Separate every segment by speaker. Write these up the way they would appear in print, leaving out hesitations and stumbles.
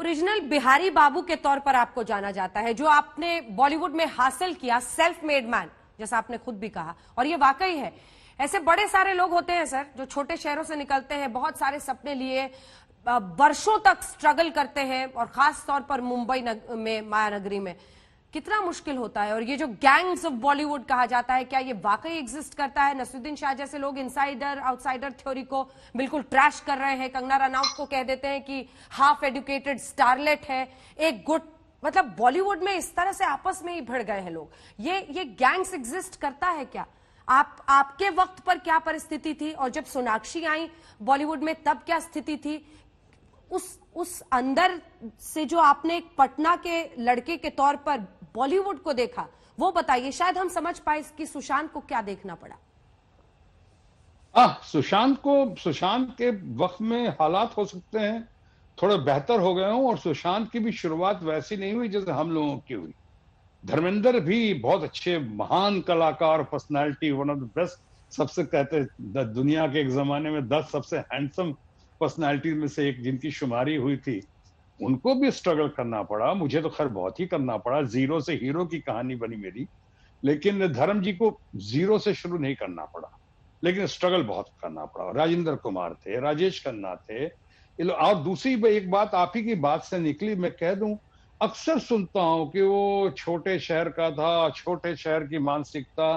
Speaker 1: Original Bihari बाबू के तौर पर आपको जाना जाता है, जो आपने बॉलीवुड में हासिल किया, सेल्फ मेड मैन, जैसा आपने खुद भी कहा, और ये वाकई है। ऐसे बड़े सारे लोग होते हैं सर, जो छोटे शहरों से निकलते हैं, बहुत सारे सपने लिए वर्षों तक स्ट्रगल करते हैं, और खास तौर पर मुंबई में, मायानगरी में कितना मुश्किल होता है। और ये जो गैंग्स ऑफ बॉलीवुड कहा जाता है, क्या ये वाकई एग्जिस्ट करता है? नसीरुद्दीन शाह जैसे लोग इनसाइडर आउटसाइडर थ्योरी को बिल्कुल ट्रैश कर रहे हैं। कंगना रनौत को कह देते हैं कि हाफ एजुकेटेड स्टारलेट है, एक गुड, मतलब बॉलीवुड में इस तरह से आपस में ही भिड़ गए हैं लोग। ये गैंग्स एग्जिस्ट करता है क्या? आपके वक्त पर क्या परिस्थिति थी, और जब सोनाक्षी आई बॉलीवुड में तब क्या स्थिति थी? उस अंदर से जो आपने एक पटना के लड़के के तौर पर बॉलीवुड को देखा, वो बताइए, शायद हम समझ पाए कि सुशांत को क्या देखना पड़ा।
Speaker 2: सुशांत के वक्त में हालात हो सकते हैं थोड़े बेहतर हो गए हों, और सुशांत की भी शुरुआत वैसी नहीं हुई जैसे हम लोगों की हुई। धर्मेंद्र भी बहुत अच्छे महान कलाकार, personality, one of the best, सबसे कहते दुनिया के एक जमाने में 10 सबसे हैंडसम पर्सनालिटी में से एक जिनकी शुमारी हुई थी, उनको भी स्ट्रगल करना पड़ा। मुझे तो खैर बहुत ही करना पड़ा, जीरो से हीरो की कहानी बनी मेरी। लेकिन धर्म जी को जीरो से शुरू नहीं करना पड़ा, लेकिन स्ट्रगल बहुत करना पड़ा। राजेंद्र कुमार थे, राजेश खन्ना थे, और दूसरी एक बात आप ही की बात से निकली, मैं कह दूं, अक्सर सुनता हूं कि वो छोटे शहर का था, छोटे शहर की मानसिकता।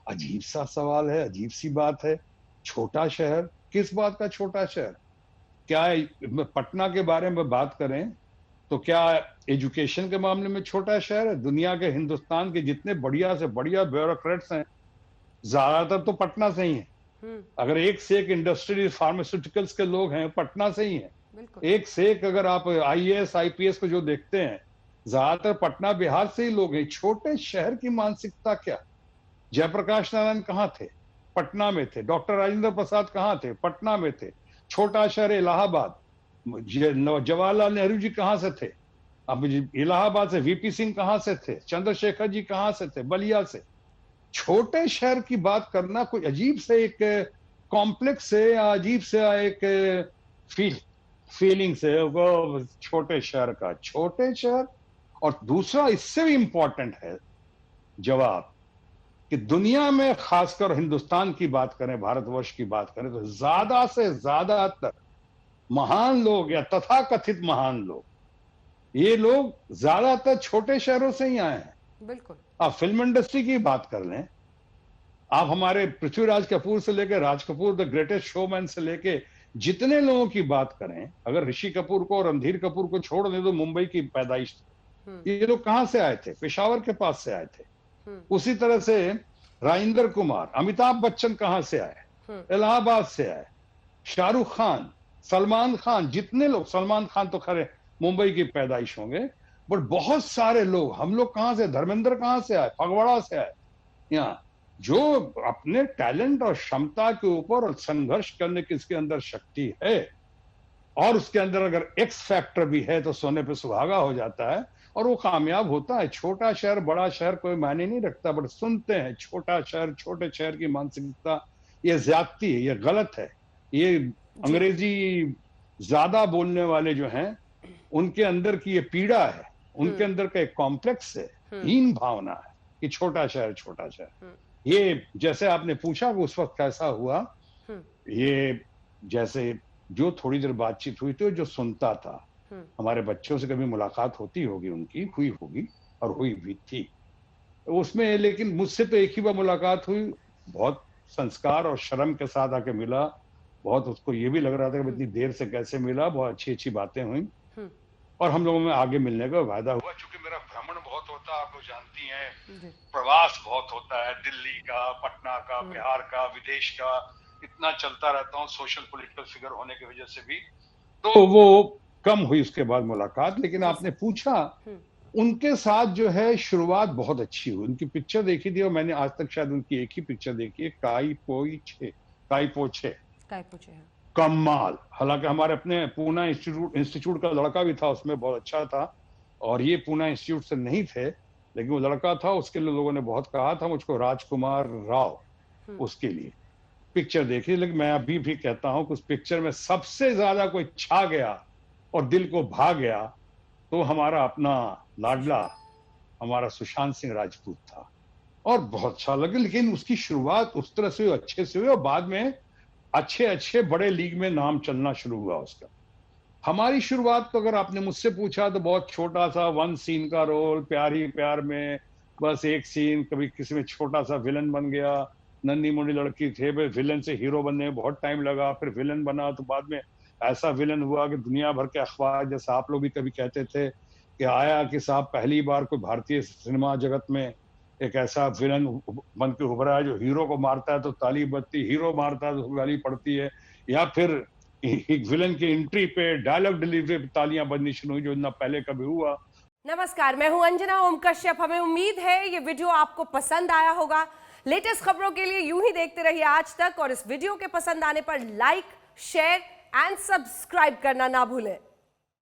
Speaker 2: अजीब सा सवाल है, अजीब सी बात है। छोटा शहर, किस बात का छोटा शहर? क्या पटना के बारे में बात करें तो क्या एजुकेशन के मामले में छोटा शहर है? दुनिया के, हिंदुस्तान के जितने बढ़िया से बढ़िया ब्यूरोक्रेट्स हैं, ज्यादातर तो पटना से ही हैं। अगर एक से एक इंडस्ट्री, फार्मास्यूटिकल्स के लोग हैं, पटना से ही हैं। एक से एक, अगर आप आईएएस आईपीएस को जो देखते हैं, ज्यादातर पटना बिहार से ही लोग हैं। छोटे शहर की मानसिकता क्या? जयप्रकाश नारायण कहाँ थे? पटना में थे। डॉक्टर राजेंद्र प्रसाद कहाँ थे? पटना में थे। छोटा शहर इलाहाबाद, जवाहरलाल नेहरू जी कहां से थे? अब इलाहाबाद से वीपी सिंह कहां से थे? चंद्रशेखर जी कहां से थे? बलिया से। छोटे शहर की बात करना कोई अजीब से एक कॉम्प्लेक्स है, या अजीब से एक फीलिंग से वो छोटे शहर का। छोटे शहर, और दूसरा इससे भी इंपॉर्टेंट है जवाब, कि दुनिया में, खासकर हिंदुस्तान की बात करें, भारतवर्ष की बात करें, तो ज्यादा से ज्यादातर महान लोग या तथाकथित महान लोग, ये लोग ज्यादातर छोटे शहरों से ही आए हैं।
Speaker 1: बिल्कुल।
Speaker 2: आप फिल्म इंडस्ट्री की बात कर लें, आप हमारे पृथ्वीराज कपूर से लेकर Raj Kapoor the greatest showman से लेके जितने लोगों की बात करें, अगर ऋषि कपूर को और रणधीर कपूर को छोड़ दें तो मुंबई की पैदाइश थी। ये लोग कहां से आए थे? पेशावर के पास से आए थे। उसी तरह से राजेंद्र कुमार, अमिताभ बच्चन कहां से आए? इलाहाबाद से आए। शाहरुख खान, सलमान खान, जितने लोग, सलमान खान तो खरे मुंबई की पैदाइश होंगे, बट बहुत सारे लोग, हम लोग कहां से? धर्मेंद्र कहां से आए? फगवाड़ा से आए। यहाँ जो अपने टैलेंट और क्षमता के ऊपर और संघर्ष करने की इसके अंदर शक्ति है, और उसके अंदर अगर एक्स फैक्टर भी है, तो सोने पे सुहागा हो जाता है और वो कामयाब होता है। छोटा शहर, बड़ा शहर कोई मायने नहीं रखता, बट सुनते हैं छोटा शहर, छोटे शहर की मानसिकता, ये ज्यादती है, ये गलत है। ये अंग्रेजी ज्यादा बोलने वाले जो हैं, उनके अंदर की ये पीड़ा है, उनके अंदर का एक कॉम्प्लेक्स है, हीन भावना है कि छोटा शहर, छोटा शहर। ये जैसे आपने पूछा कि उस वक्त कैसा हुआ, ये जैसे जो थोड़ी देर बातचीत हुई थी, जो सुनता था, हमारे बच्चों से कभी मुलाकात होती होगी, उनकी हुई होगी और हुई भी थी उसमें, लेकिन मुझसे तो एक ही बार मुलाकात हुई। बहुत संस्कार और शर्म के साथ आके मिला। बहुत उसको ये भी लग रहा था कि इतनी देर से कैसे मिला। बहुत अच्छी अच्छी बातें हुई और हम लोगों में आगे मिलने का वायदा हुआ। चूंकि मेरा भ्रमण बहुत होता है, आप लोग जानती हैं, प्रवास बहुत होता है, दिल्ली का, पटना का, बिहार का, विदेश का, इतना चलता रहता हूँ सोशल पॉलिटिकल फिगर होने की वजह से भी, तो वो कम हुई उसके बाद मुलाकात। लेकिन आपने पूछा, उनके साथ जो है शुरुआत बहुत अच्छी हुई। उनकी पिक्चर देखी थी और मैंने आज तक शायद उनकी एक ही पिक्चर देखी है, काई पो छे। कमाल। हालांकि हमारे अपने पूना इंस्टीट्यूट का लड़का भी था उसमें, बहुत अच्छा था, और ये पूना इंस्टीट्यूट से नहीं थे, लेकिन वो लड़का था, उसके लिए लोगों ने बहुत कहा था मुझको, राजकुमार राव, उसके लिए पिक्चर देखी। लेकिन मैं अभी भी कहता हूं कि उस पिक्चर में सबसे ज्यादा कोई छा गया और दिल को भा गया, तो हमारा अपना लाडला हमारा सुशांत सिंह राजपूत था और बहुत अच्छा लगे, लेकिन उसकी शुरुआत उस तरह से अच्छे से हुई और बाद में अच्छे अच्छे बड़े लीग में नाम चलना शुरू हुआ उसका। हमारी शुरुआत तो अगर आपने मुझसे पूछा तो बहुत छोटा सा 1 सीन का रोल, प्यार ही प्यार में बस एक सीन, कभी किसी में छोटा सा विलन बन गया, नन्ही मुन्नी लड़की थे, फिर विलन से हीरो बनने में बहुत टाइम लगा, फिर विलन बना तो बाद में ऐसा विलन हुआ कि दुनिया भर के अखबार, जैसे आप लोग भी कभी कहते थे कि आया कि साहब पहली बार कोई भारतीय सिनेमा जगत में एक ऐसा विलन बन के उभरा है जो हीरो को मारता है तो ताली बजती, हीरो मारता है तो गाली पड़ती है, या फिर एक विलन की एंट्री पे डायलॉग डिलीवरी पे तालियां बजनी शुरू हुई, जो ना पहले कभी हुआ।
Speaker 1: नमस्कार, मैं हूं अंजना ओम कश्यप। हमें उम्मीद है ये वीडियो आपको पसंद आया होगा। लेटेस्ट खबरों के लिए यूं ही देखते रहिए आज तक, और इस वीडियो के पसंद आने पर लाइक, शेयर एंड सब्सक्राइब करना ना भूलें।